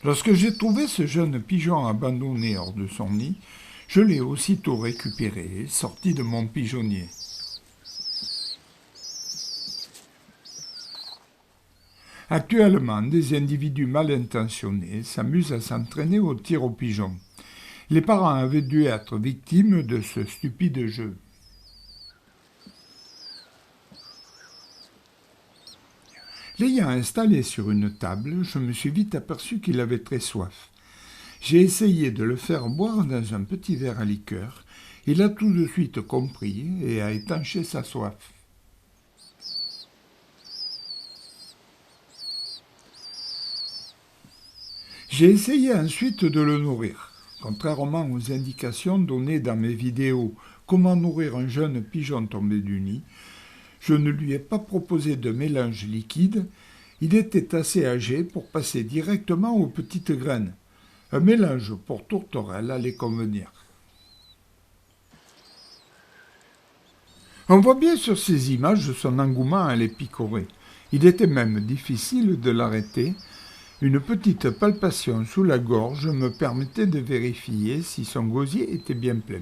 Lorsque j'ai trouvé ce jeune pigeon abandonné hors de son nid, je l'ai aussitôt récupéré et sorti de mon pigeonnier. Actuellement, des individus mal intentionnés s'amusent à s'entraîner au tir au pigeon. Les parents avaient dû être victimes de ce stupide jeu. L'ayant installé sur une table, je me suis vite aperçu qu'il avait très soif. J'ai essayé de le faire boire dans un petit verre à liqueur. Il a tout de suite compris et a étanché sa soif. J'ai essayé ensuite de le nourrir. Contrairement aux indications données dans mes vidéos comment nourrir un jeune pigeon tombé du nid, je ne lui ai pas proposé de mélange liquide. Il était assez âgé pour passer directement aux petites graines. Un mélange pour tourterelle allait convenir. On voit bien sur ces images son engouement à les picorer. Il était même difficile de l'arrêter. Une petite palpation sous la gorge me permettait de vérifier si son gosier était bien plein.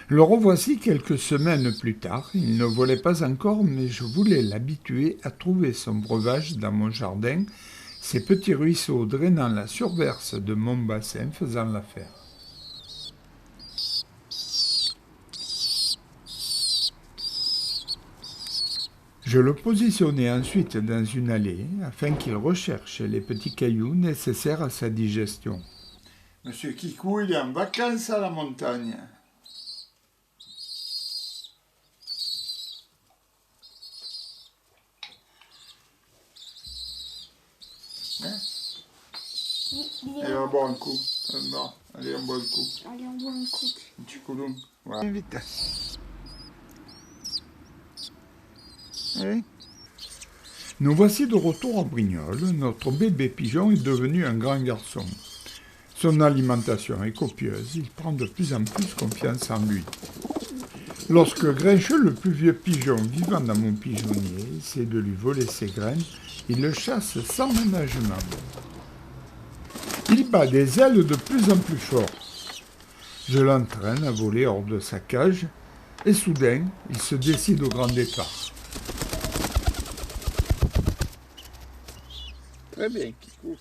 Le revoici quelques semaines plus tard. Il ne volait pas encore, mais je voulais l'habituer à trouver son breuvage dans mon jardin, ces petits ruisseaux drainant la surverse de mon bassin faisant l'affaire. Je le positionnais ensuite dans une allée afin qu'il recherche les petits cailloux nécessaires à sa digestion. Monsieur Kikou, il est en vacances à la montagne. Hein? Allez, on boit un coup. Non, allez, on boit un coup. Allez, on boit un coup. Un petit coup d'eau. Voilà. Vite. Allez. Nous voici de retour à Brignoles. Notre bébé pigeon est devenu un grand garçon. Son alimentation est copieuse. Il prend de plus en plus confiance en lui. Lorsque Grincheux, le plus vieux pigeon vivant dans mon pigeonnier, essaie de lui voler ses graines, il le chasse sans ménagement. Il bat des ailes de plus en plus fort. Je l'entraîne à voler hors de sa cage, et soudain, il se décide au grand départ. Très bien, Kikou.